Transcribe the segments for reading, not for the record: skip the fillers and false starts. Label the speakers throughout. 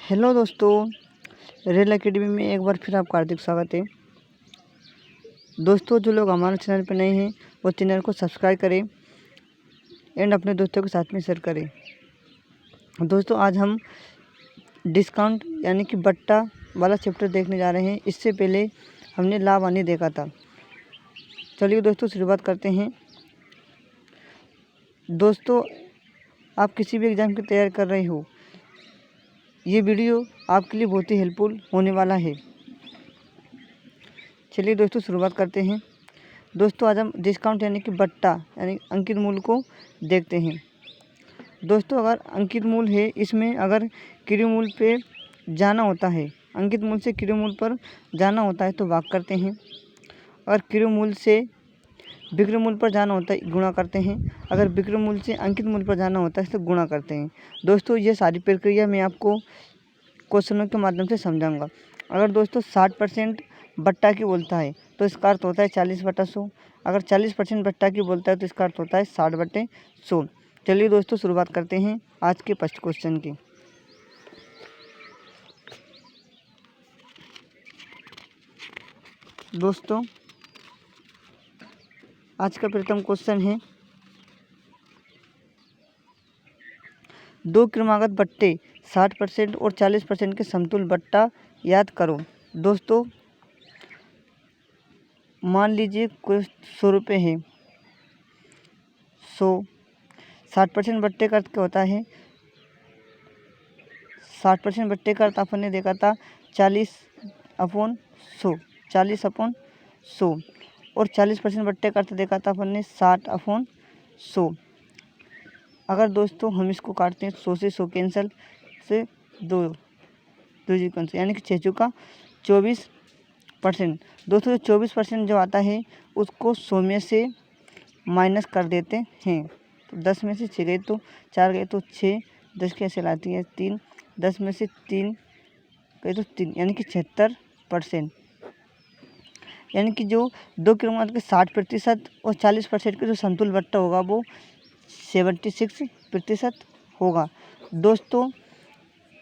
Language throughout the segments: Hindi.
Speaker 1: हेलो दोस्तों, रेल एकेडमी में एक बार फिर आपका हार्दिक स्वागत है। दोस्तों, जो लोग हमारे चैनल पर नए हैं वो चैनल को सब्सक्राइब करें एंड अपने दोस्तों के साथ में शेयर करें। दोस्तों, आज हम डिस्काउंट यानी कि बट्टा वाला चैप्टर देखने जा रहे हैं। इससे पहले हमने लाभ हानि देखा था। चलिए दोस्तों, शुरुआत करते हैं। दोस्तों, आप किसी भी एग्ज़ाम की तैयारी कर रहे हो, ये वीडियो आपके लिए बहुत ही हेल्पफुल होने वाला है। चलिए दोस्तों, शुरुआत करते हैं। दोस्तों, आज हम डिस्काउंट यानी कि बट्टा यानी अंकित मूल्य को देखते हैं। दोस्तों, अगर अंकित मूल्य है, इसमें अगर क्रय मूल्य पे जाना होता है, अंकित मूल्य से क्रय मूल्य पर जाना होता है तो भाग करते हैं। अगर क्रय मूल्य से विक्रय मूल्य पर जाना होता है गुणा करते हैं। अगर विक्रय मूल्य से अंकित मूल्य पर जाना होता है तो गुणा करते हैं। दोस्तों, ये सारी प्रक्रिया मैं आपको क्वेश्चनों के माध्यम से समझाऊंगा। अगर दोस्तों 60% बट्टा की बोलता है तो इसका अर्थ होता है 40/100। अगर 40% बट्टा की बोलता है तो इसका अर्थ होता है 60/100। चलिए दोस्तों, शुरुआत करते हैं आज के फर्स्ट क्वेश्चन की। दोस्तों, आज का प्रथम क्वेश्चन है, दो क्रमागत बट्टे 60% और 40% के समतुल्य बट्टा याद करो। दोस्तों, मान लीजिए कोई 100 रुपये है। 60% बट्टे का अर्थ क्या होता है? 60% बट्टे का अर्थ अपन ने देखा था 40/100, 40/100। और 40% बट्टे का अर्थ देखा था अपन ने 60/100। अगर दोस्तों हम इसको काटते हैं 100 से 100 कैंसिल से 2 कैंसिल, यानी कि 6 चौका 24%। दोस्तों, जो 24% जो आता है उसको 100 में से माइनस कर देते हैं। तो 10 में से 6 गए तो 4 गए तो 6, 10 की ऐसे लाती है 3, 10 में से 3 गए तो 3, यानी कि 76%। यानी कि जो दो क्रमांक के 60% और 40% के जो समतुल्य बट्टा होगा वो 76% होगा। दोस्तों,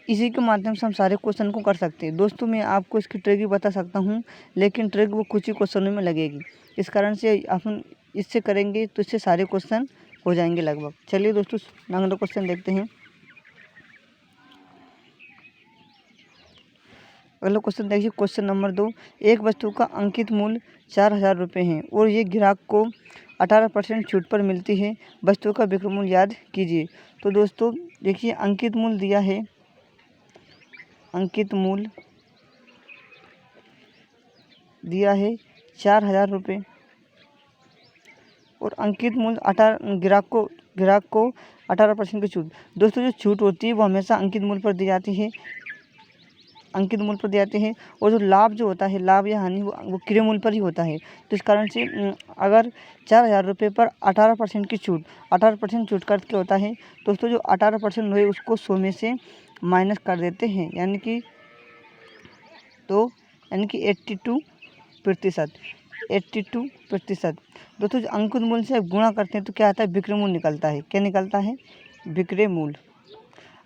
Speaker 1: इसी के माध्यम से हम सारे क्वेश्चन को कर सकते हैं। दोस्तों, मैं आपको इसकी ट्रिक भी बता सकता हूँ, लेकिन ट्रिक वो कुछ ही क्वेश्चनों में लगेगी। इस कारण से अपन इससे करेंगे तो इससे सारे क्वेश्चन हो जाएंगे लगभग। चलिए दोस्तों, अगला क्वेश्चन देखते हैं। अगला क्वेश्चन देखिए, क्वेश्चन नंबर 2। एक वस्तु का अंकित मूल्य 4000 रुपये है और ये ग्राहक को 18% छूट पर मिलती है। वस्तु का विक्रय मूल्य याद कीजिए। तो दोस्तों देखिए, अंकित मूल्य दिया है, अंकित मूल्य दिया है 4000 रुपये और अंकित मूल्य ग्राहक को 18% की छूट। दोस्तों, जो छूट होती है वो हमेशा अंकित मूल्य पर दी जाती है, अंकित मूल्य पर दिए हैं। और जो लाभ जो होता है, लाभ या हानि, वो क्रय मूल्य पर ही होता है। तो इस कारण से अगर 4000 रुपये पर 18% की छूट, 18% छूट का अर्थ क्या होता है दोस्तों? जो 18% हुए उसको 100 में से माइनस कर देते हैं, यानी कि 82%। 82%। दोस्तों, जो अंकित मूल्य से गुणा करते हैं तो क्या आता है? विक्रय मूल्य निकलता है। क्या निकलता है? विक्रय मूल्य।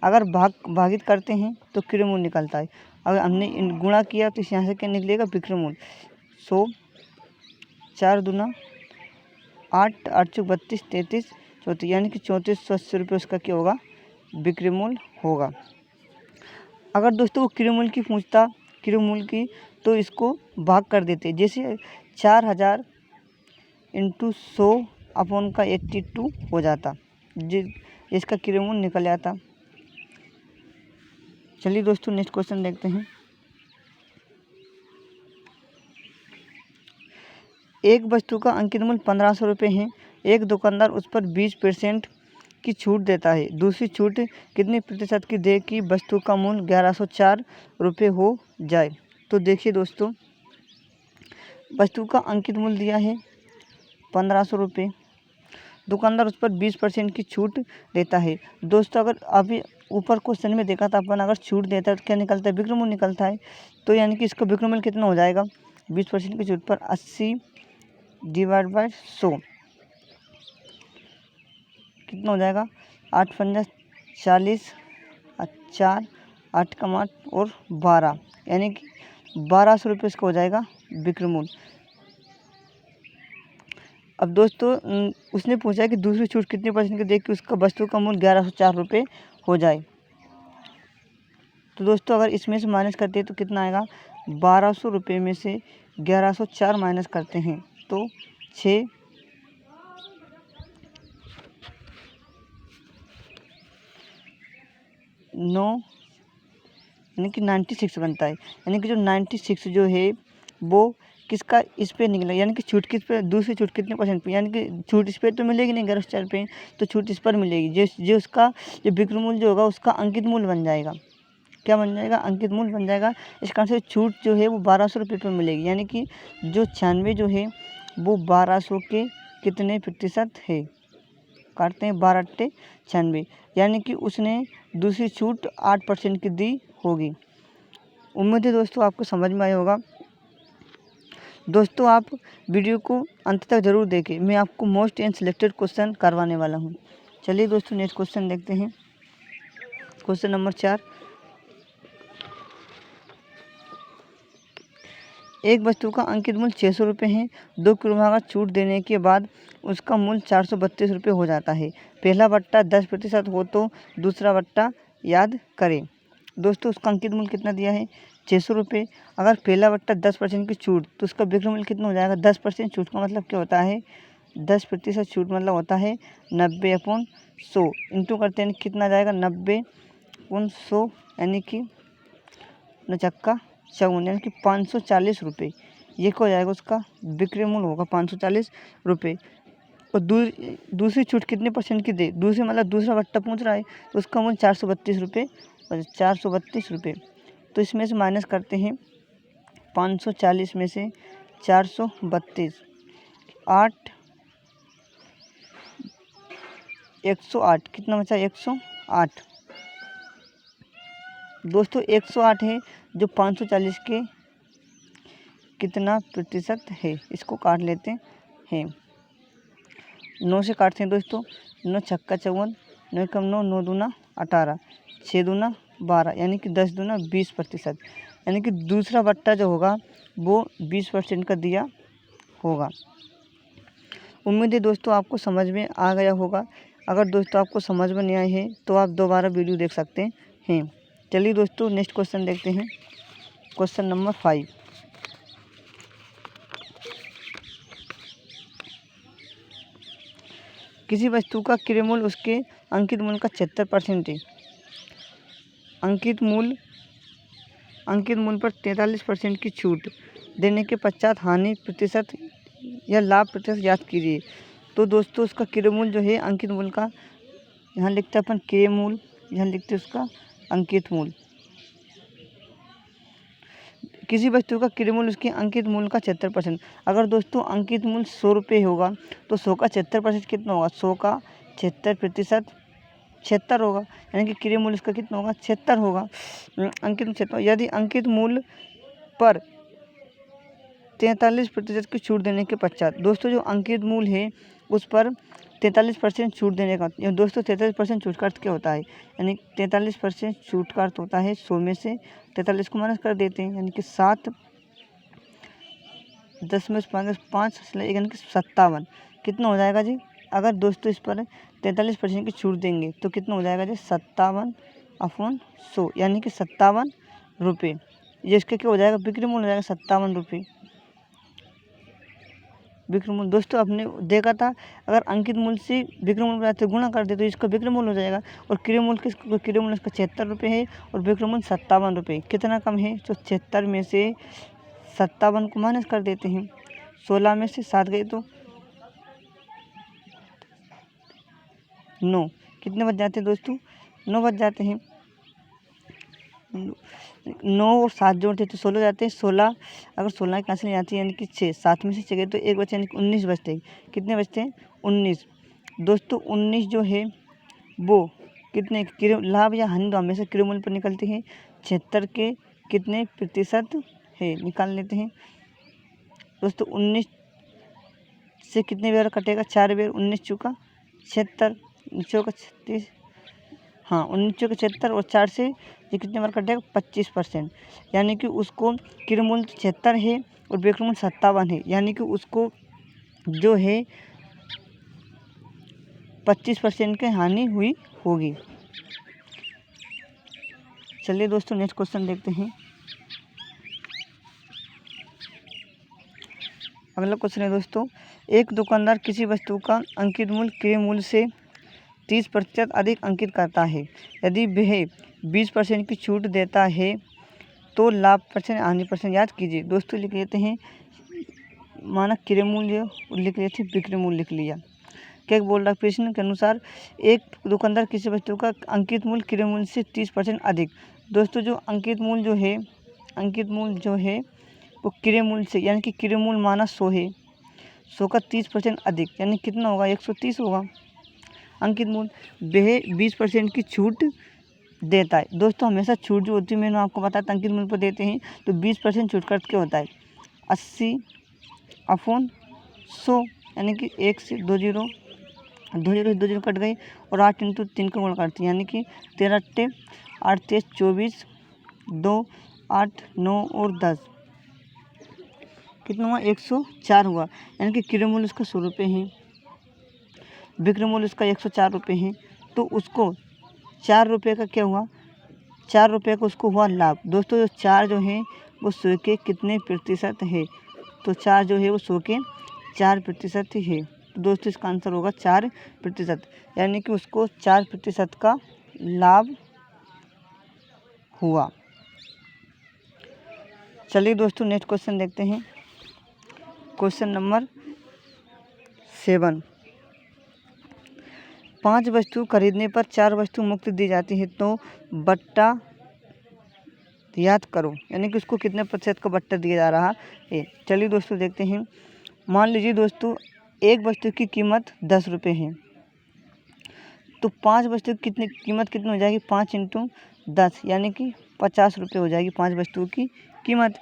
Speaker 1: अगर भागित करते हैं तो क्रय मूल्य निकलता है। अगर हमने गुणा किया तो यहाँ से क्या निकलेगा? विक्रय मूल्य। 100, 4 दूना 8, 8 चौक 32, 33, 34, यानी कि 3480 रुपये उसका क्या होगा? विक्रय मूल्य होगा। अगर दोस्तों वो क्रय मूल्य की पूछता, क्रय मूल्य की, तो इसको भाग कर देते। जैसे 4000 × 100/82 हो जाता, इसका क्रय मूल्य निकल जाता। चलिए दोस्तों, नेक्स्ट क्वेश्चन देखते हैं। एक वस्तु का अंकित मूल्य 1500 रुपये है। एक दुकानदार उस पर 20% की छूट देता है। दूसरी छूट कितने प्रतिशत की दे कि वस्तु का मूल्य 1104 रुपये हो जाए? तो देखिए दोस्तों, वस्तु का अंकित मूल्य दिया है 1500 रुपये, दुकानदार उस पर 20% की छूट देता है। दोस्तों, अगर अभी ऊपर क्वेश्चन में देखा था अपन, अगर छूट देता है तो क्या निकलता है? विक्रय मूल्य निकलता है। तो यानी कि इसका विक्रय मूल्य कितना हो जाएगा? 20% की छूट पर 80/100 कितना हो जाएगा? 8 × 40, 4 8 कम 8 और 12, यानी कि 1200 रुपये इसका हो जाएगा बिक्री मूल्य। अब दोस्तों उसने पूछा कि दूसरी छूट कितने परसेंट की देख के उसका वस्तु का मूल्य 1104 रुपये हो जाए। तो दोस्तों अगर इसमें से माइनस करते हैं तो कितना आएगा, 1200 रुपये में से 1104 माइनस करते हैं तो 6 9 यानी कि 96 बनता है। यानी कि जो 96 जो है वो किसका इस पे निकला, यानी कि छूट किस पे, दूसरी छूट कितने परसेंट पे, यानी कि छूट इस पे तो मिलेगी नहीं 1104 पे, तो छूट इस पर मिलेगी। जो उसका जो बिक्री मूल्य जो होगा उसका अंकित मूल्य बन जाएगा। क्या बन जाएगा, अंकित मूल्य बन जाएगा। इस कारण से छूट जो है वो 1200 रुपये पर मिलेगी। यानी कि जो 96 जो है वो 1200 के कितने प्रतिशत है, काटते हैं 12 अट्टे 96, यानी कि उसने दूसरी छूट 8% की दी होगी। उम्मीद है दोस्तों आपको समझ में आया होगा। दोस्तों आप वीडियो को अंत तक ज़रूर देखें, मैं आपको मोस्ट एंड सिलेक्टेड क्वेश्चन करवाने वाला हूँ। चलिए दोस्तों नेक्स्ट क्वेश्चन देखते हैं। क्वेश्चन नंबर 4, एक वस्तु का अंकित मूल्य 600 रुपये है। 2 किलो का छूट देने के बाद उसका मूल्य 432 रुपये हो जाता है। पहला बट्टा 10% हो तो दूसरा बट्टा याद करें। दोस्तों उसका अंकित मूल्य कितना दिया है, 600 रुपये। अगर पहला बट्टा 10% की छूट तो उसका बिक्री मूल्य कितना हो जाएगा, 10% छूट का मतलब क्या होता है, 10% छूट मतलब होता है 90/100 इंटू करते हैं कितना जाएगा 90/100, यानी कि 9×54 यानी कि 540 रुपये। ये क्या हो जाएगा, उसका बिक्री मूल्य होगा 540 रुपये। और दूसरी छूट कितने परसेंट की दे, दूसरी मतलब दूसरा बट्टा पूछ रहा है तो उसका मूल्य 432 रुपये और 432 रुपये। तो इसमें से माइनस करते हैं 540 में से 432, 108 कितना बचा, 108। दोस्तों 108 है जो 540 के कितना प्रतिशत है, इसको काट लेते हैं। 9 से काटते हैं दोस्तों, 9×6=54, 9 कम 9, 9 दूना 18, 6 दूना 12, यानी कि 10 दूना 20%। यानी कि दूसरा बट्टा जो होगा वो 20% का दिया होगा। उम्मीद है दोस्तों आपको समझ में आ गया होगा। अगर दोस्तों आपको समझ में नहीं आई है तो आप दोबारा वीडियो देख सकते हैं। चलिए दोस्तों नेक्स्ट क्वेश्चन देखते हैं। क्वेश्चन नंबर 5, किसी वस्तु का क्रय मूल्य उसके अंकित मूल्य का 76% है। अंकित मूल्य पर 43% की छूट देने के पश्चात हानि प्रतिशत या लाभ प्रतिशत याद कीजिए। तो दोस्तों उसका क्रय मूल्य जो है अंकित मूल्य का, यहाँ लिखते हैं अपन क्रय मूल्य, यहाँ लिखते हैं उसका अंकित मूल्य। किसी वस्तु का क्रय मूल्य उसके अंकित मूल्य का 76%। अगर दोस्तों अंकित मूल्य 100 रुपये होगा तो 100 का 76% कितना होगा, 100 का 76% 76 होगा, यानी कि क्रय मूल्य उसका कितना होगा, 76 होगा। अंकित मूल्य 76। यदि अंकित मूल्य पर 43% की छूट देने के पश्चात, दोस्तों जो अंकित मूल्य है उस पर 43% छूट देने का, दोस्तों 43% छूट का अर्थ क्या होता है, यानी 43% छूट का अर्थ होता है 100 में से 43 को माइनस कर देते हैं, यानी कि 7, 10 में 5 यानी कि 57 कितना हो जाएगा जी। अगर दोस्तों इस पर 43% की छूट देंगे तो कितना हो जाएगा जी, 57/100 यानी कि 57 रुपये। ये इसका क्या हो जाएगा, बिक्री मूल्य हो जाएगा 57 रुपये बिक्री मूल्य। दोस्तों आपने देखा था अगर अंकित मूल्य से बिक्री मूल्य बनाते गुणा कर दे तो इसका बिक्री मूल्य हो जाएगा। और क्रय मूल्य क्रय मूल्य इसका 76 रुपये है और बिक्री मूल्य 57 रुपये। कितना कम है, तो 76 में से 57 को माइनस कर देते हैं, 16 में से 7 गए तो 9, कितने बच जाते हैं दोस्तों, 9 बच जाते हैं। 9 और 7 जोड़ते तो 16 जाते हैं। 16 अगर 16 कैंसिल नहीं आती यानी कि 6, 7 में से 6 गए तो 1 बचे यानी कि 19 बचते हैं। कितने बचते हैं, 19। दोस्तों 19 जो है वो कितने लाभ या हानि तो हमेशा क्रय मूल्य पर निकलते हैं। 76 के कितने प्रतिशत है निकाल लेते हैं। दोस्तों 19 से कितने बार कटेगा, 4 बार, 19 चौका 76, चौका 36, हाँ 19 चौका 76 और 4 से ये कितने बार कटेगा 25%, यानी कि उसको क्रयमूल्य 76 है और विक्रय 57 है, यानी कि उसको जो है 25% की हानि हुई होगी। चलिए दोस्तों नेक्स्ट क्वेश्चन देखते हैं। अगला क्वेश्चन है दोस्तों, एक दुकानदार किसी वस्तु का अंकित मूल्य क्रय मूल्य से 30% अधिक अंकित करता है। यदि वह 20% की छूट देता है तो लाभ परसेंट हानि परसेंट याद कीजिए। दोस्तों लिख लेते हैं, माना क्रय मूल्य लिख लेते, विक्रय मूल्य लिख लिया। क्या बोल रहा है प्रश्न के अनुसार, एक दुकानदार किसी वस्तु का अंकित मूल्य क्रय मूल्य से 30% अधिक। दोस्तों जो अंकित मूल्य जो है वो क्रय मूल्य से, यानी कि क्रय मूल्य माना 100 है, 100 का 30% अधिक यानी कितना होगा 130 होगा। अंकित मूल्य वह 20% की छूट देता है। दोस्तों हमेशा छूट जो होती है मैंने आपको बताया अंकित मूल्य पर देते हैं तो 20% छूट करके होता है 80/100, यानी कि 1 से 2 जीरो कट गई और 8 × 3 का गुणा करती है, यानी कि 13 × 8 = 24, 2 8 9 और 10 कितना हुआ 104 हुआ, यानी कि क्रय मूल्य उसका 100 रुपये है, विक्रय मूल्य उसका 104 रुपये है, तो उसको 4 रुपये का क्या हुआ, 4 रुपये का उसको हुआ लाभ। दोस्तों जो 4 जो है वो 100 के कितने प्रतिशत है, तो 4 जो है वो 100 के 4% है। तो दोस्तों इसका आंसर होगा 4%, यानी कि उसको 4% का लाभ हुआ। चलिए दोस्तों नेक्स्ट क्वेश्चन देखते हैं। क्वेश्चन नंबर 7, 5 वस्तु खरीदने पर 4 वस्तु मुफ्त दी जाती है तो बट्टा याद करो, यानी कि उसको कितने प्रतिशत का बट्टा दिया जा रहा है। चलिए दोस्तों देखते हैं। मान लीजिए दोस्तों एक वस्तु की कीमत 10 रुपये है, तो 5 वस्तु की कीमत कितनी हो जाएगी, 5 × 10 यानी कि 50 रुपये हो जाएगी 5 वस्तुओं की कीमत।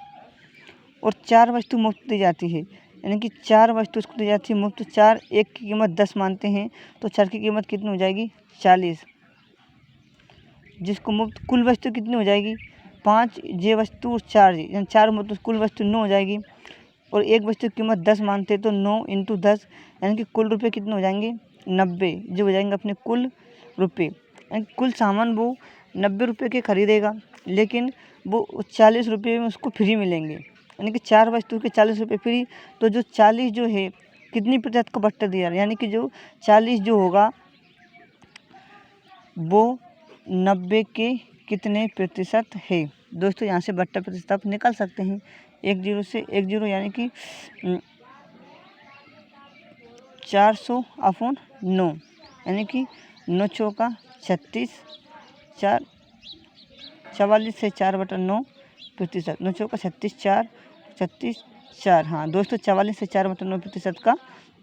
Speaker 1: और 4 वस्तु मुफ्त दी जाती है, यानी कि 4 वस्तु उसको दी जाती है मुफ्त। 4 एक की कीमत 10 मानते हैं तो 4 की कीमत कितनी हो जाएगी 40, जिसको मुफ्त। कुल वस्तु कितनी हो जाएगी 5 जे वस्तु और 4 जे, यानी 4 मुफ्त, कुल वस्तु 9 हो जाएगी। और एक वस्तु की कीमत 10 मानते हैं तो 9 × 10, यानी कि कुल रुपये कितने हो जाएंगे 90, जो हो जाएंगे अपने कुल रुपये। यानी कुल सामान वो 90 रुपये के खरीदेगा, लेकिन वो 40 रुपये में उसको फ्री मिलेंगे, यानी कि 4 वस्तु के 40 रुपये फ्री। तो जो 40 जो है कितनी प्रतिशत का बट्टा दिया, यानी कि जो 40 जो होगा वो 90 के कितने प्रतिशत है। दोस्तों यहाँ से बट्टा प्रतिशत आप निकाल सकते हैं, 1 0 से 1 0, यानी कि 400/9, यानी कि 9 चौका 36, 44 से 4/9%, 9 चौका 36, 4 हाँ दोस्तों 44 से 4/9% का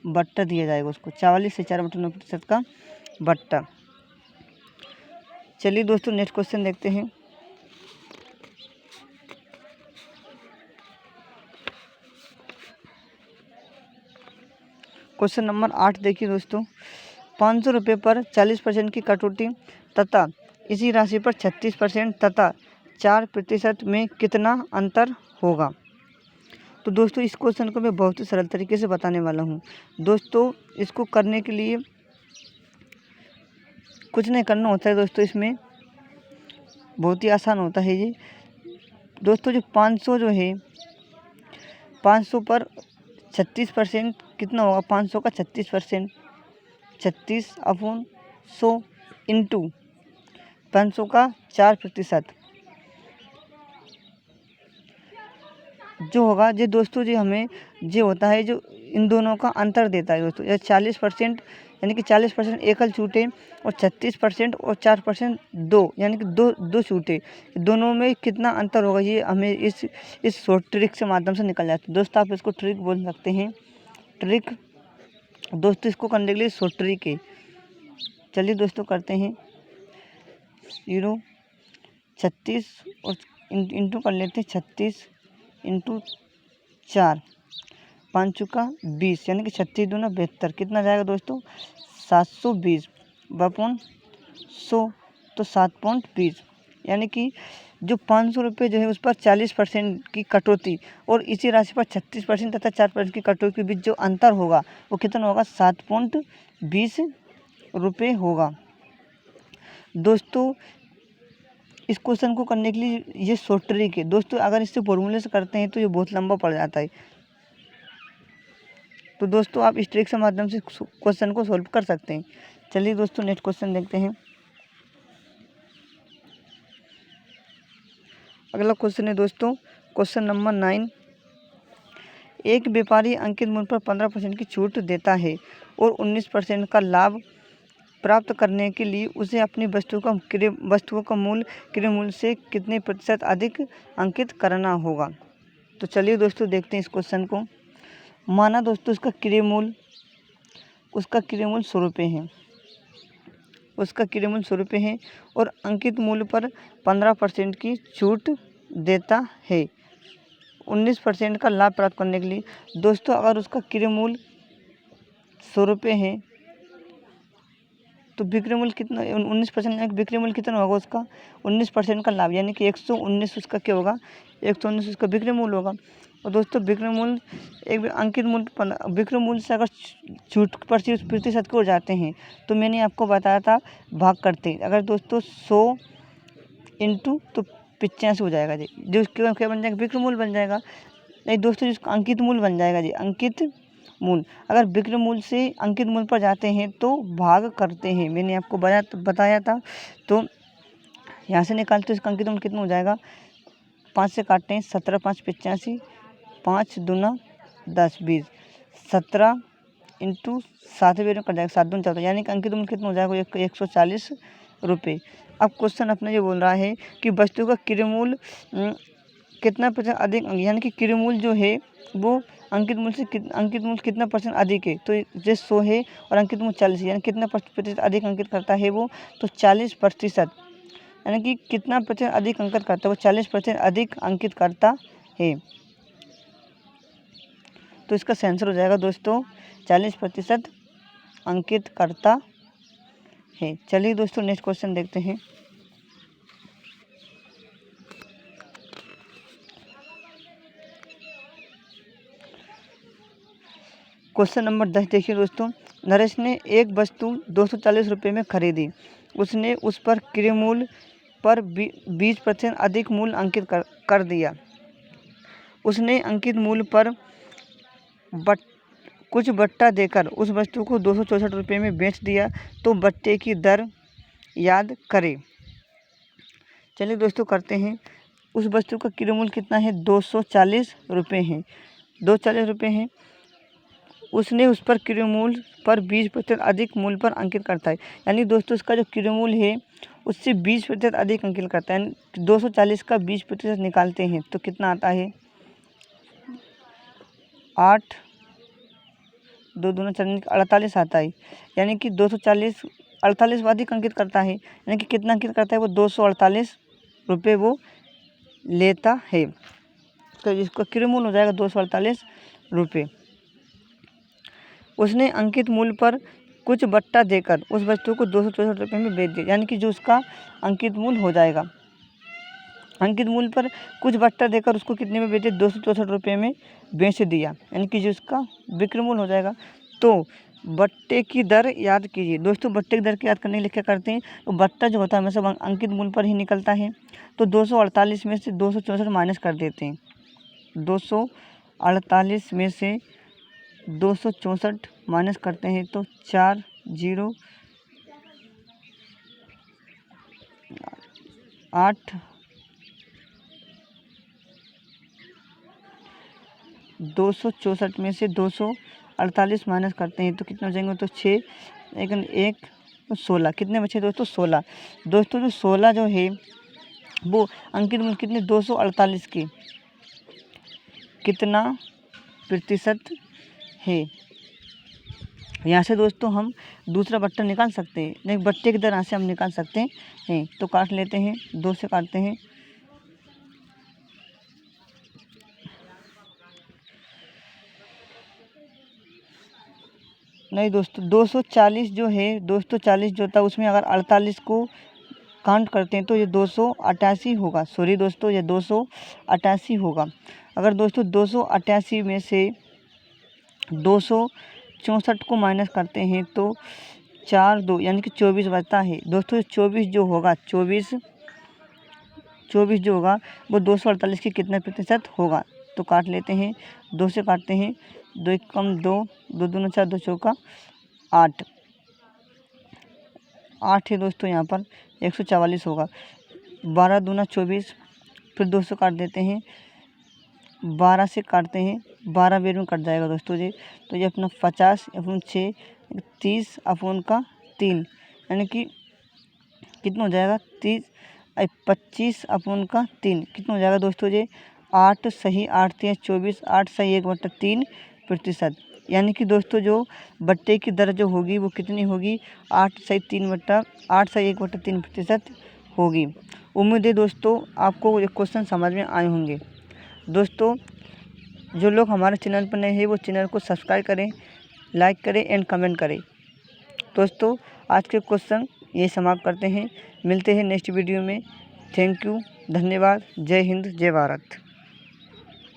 Speaker 1: बट्टा दिया जाएगा उसको, 44 से 4/9% का बट्टा। चलिए दोस्तों नेक्स्ट क्वेश्चन देखते हैं। क्वेश्चन नंबर 8 देखिए दोस्तों, 500 रुपये पर 40% की कटौती तथा इसी राशि पर 36% तथा 4% में कितना अंतर होगा। तो दोस्तों इस क्वेश्चन को मैं बहुत ही सरल तरीके से बताने वाला हूँ। दोस्तों इसको करने के लिए कुछ नहीं करना होता है दोस्तों, इसमें बहुत ही आसान होता है ये। दोस्तों जो 500 जो है 500 पर 36% कितना होगा, 500 का 36%, 36/100 इंटू 500 का 4% जो होगा जो दोस्तों जो हमें जो होता है जो इन दोनों का अंतर देता है दोस्तों। यह 40%, यानी कि 40% एकल छूटे और 36% और 4% दो, यानी कि दो छूटे, दोनों में कितना अंतर होगा ये हमें इस शॉर्ट ट्रिक से माध्यम से निकल जाता है। दोस्तों आप इसको ट्रिक बोल सकते हैं, ट्रिक। दोस्तों इसको करने के लिए शॉर्ट ट्रिक है। चलिए दोस्तों करते हैं, 0 36 और इंटू कर लेते हैं 36 × 4, 5 चुका 20, यानी कि 36 दूना 72, कितना जाएगा दोस्तों 720/100, तो 7.20 यानी कि जो 500 रुपये जो है उस पर 40% की कटौती और इसी राशि पर 36% तथा 4% की कटौती के बीच जो अंतर होगा वो कितना होगा, 7.20 रुपये होगा। दोस्तों इस क्वेश्चन को करने के लिए ये शॉर्ट ट्रिक है दोस्तों, अगर इससे फॉर्मूले से करते हैं तो ये बहुत लंबा पड़ जाता है। तो दोस्तों आप इस ट्रिक के माध्यम से क्वेश्चन को सॉल्व कर सकते हैं। चलिए दोस्तों नेक्स्ट क्वेश्चन देखते हैं। अगला क्वेश्चन है दोस्तों क्वेश्चन नंबर 9। एक व्यापारी अंकित मूल्य पर 15% की छूट देता है और 19% का लाभ प्राप्त करने के लिए उसे अपनी वस्तुओं का मूल्य क्रय मूल्य से कितने प्रतिशत अधिक अंकित करना होगा। तो चलिए दोस्तों देखते हैं इस क्वेश्चन को। माना दोस्तों उसका क्रय मूल्य 100 रुपये है, उसका क्रय मूल्य 100 रुपये है और अंकित मूल्य पर 15% की छूट देता है 19% का लाभ प्राप्त करने के लिए। दोस्तों अगर उसका क्रय मूल्य 100 रुपये है तो विक्रय मूल्य कितना, 19% विक्रय मूल्य कितना होगा उसका, 19% का लाभ यानी कि 119 उसका क्या होगा, 119 उसका विक्रय मूल्य होगा। और दोस्तों विक्रय मूल्य एक अंकित मूल्य विक्रय मूल्य से अगर छूट 25% की हो जाते हैं तो मैंने आपको बताया था भाग करते, अगर दोस्तों 100 इंटू तो 85 हो जाएगा जी, जो क्या बन जाएगा, विक्रय मूल्य बन जाएगा। नहीं दोस्तों जिसका अंकित मूल्य बन जाएगा जी, अंकित मूल्य। अगर विक्रय मूल्य से अंकित मूल्य पर जाते हैं तो भाग करते हैं, मैंने आपको बताया था। तो यहाँ से निकालते इसका अंकित मूल्य कितना हो जाएगा, 5 से काटते हैं, 17 5 85, 5 दूना 10 20, 17 इंटू 7 में कट जाएगा, 7 दूना 14, यानी कि अंकित मूल्य कितना हो जाएगा, 140 रुपये। अब क्वेश्चन अपना ये बोल रहा है कि वस्तु का क्रय मूल्य कितना % अधिक, यानी कि क्रय मूल्य जो है वो अंकित मूल्य कितना % अधिक है। तो जैसे 100 है और अंकित मूल्य 40 है, यानी कितना % अधिक अंकित करता है वो, तो 40%, यानी कि कितना % अधिक अंकित करता है वो, 40% अधिक अंकित करता है। तो इसका आंसर हो जाएगा दोस्तों 40% अंकित करता है। चलिए दोस्तों नेक्स्ट क्वेश्चन देखते हैं। क्वेश्चन नंबर 10 देखिए दोस्तों। नरेश ने एक वस्तु 240 रुपये में खरीदी, उसने उस पर क्रय मूल्य पर 20% अधिक मूल्य अंकित कर दिया। उसने अंकित मूल्य पर कुछ बट्टा देकर उस वस्तु को 264 रुपये में बेच दिया, तो बट्टे की दर याद करें। चलिए दोस्तों करते हैं। उस वस्तु का क्रय मूल्य कितना है, 240 रुपये है, 240 रुपये है। उसने उस पर क्रय मूल्य पर 20% अधिक मूल्य पर अंकित करता है, यानी दोस्तों इसका जो क्रय मूल्य है उससे 20% अधिक अंकित करता है। 240 का 20% निकालते हैं तो कितना आता है, 8 2 दूना 4 48 आता है, यानी कि 240 48 अधिक अंकित करता है, यानी कि कितना अंकित करता है वो, 248 रुपये वो लेता है। तो इसका क्रय मूल्य हो जाएगा 248 रुपये। उसने अंकित मूल्य पर कुछ बट्टा देकर उस वस्तु को 264 रुपये में बेच दिया, यानी कि जो उसका अंकित मूल्य हो जाएगा, अंकित मूल्य पर कुछ बट्टा देकर उसको कितने में बेचे, 264 रुपये में बेच दिया, यानी कि जो उसका विक्रय मूल्य हो जाएगा। तो बट्टे की दर याद कीजिए दोस्तों। बट्टे की दर की याद करने के लिए क्या करते हैं, तो बट्टा जो होता है हमेशा अंकित मूल्य पर ही निकलता है। तो 248 में से 264 माइनस कर देते हैं, 248 में से 264 माइनस करते हैं तो 4 0 8 264 में से 248 माइनस करते हैं तो कितना हो जाएंगे, तो 6 1 तो 16, कितने बचे दोस्तों, 16। दोस्तों जो 16 जो है वो अंकित मूल्य कितने, 248 की कितना प्रतिशत है। यहाँ से दोस्तों हम दूसरा बट्टा निकाल सकते हैं, नहीं बट्टे की तरह से हम निकाल सकते हैं। तो काट लेते हैं, 2 से काटते हैं, नहीं दोस्तों 240 जो है, 240 जो था उसमें अगर 48 को काउंट करते हैं तो ये 288 होगा। सॉरी दोस्तों, ये 288 होगा। अगर दोस्तों 288 में से 264 को माइनस करते हैं तो 4 2 यानी कि 24 बचता है। दोस्तों 24 जो होगा 24 जो होगा वो 248 की कितने प्रतिशत होगा? तो काट लेते हैं, 2 से काटते हैं, 2 एक कम 2, 2 दूना 4, 2 चौका 8 है दोस्तों। यहाँ पर 144 होगा। 12 दूना 24, फिर 2 से काट देते हैं, 12 से काटते हैं, 12 बेर में कट जाएगा दोस्तों जी। तो ये अपना 50 अपॉन 6 30 अपॉन का 3 यानी कि कितना हो जाएगा 25 अपॉन का 3 कितना हो जाएगा दोस्तों जी? 8 सही 8 3 24, 8 सही 1/3% यानी कि दोस्तों जो बट्टे की दर जो होगी वो कितनी होगी? 8 सही 1/3% होगी। उम्मीद है दोस्तों आपको ये क्वेश्चन समझ में आए होंगे। दोस्तों जो लोग हमारे चैनल पर नए हैं वो चैनल को सब्सक्राइब करें, लाइक करें एंड कमेंट करें। दोस्तों आज के क्वेश्चन ये समाप्त करते हैं। मिलते हैं नेक्स्ट वीडियो में। थैंक यू, धन्यवाद। जय हिंद, जय भारत।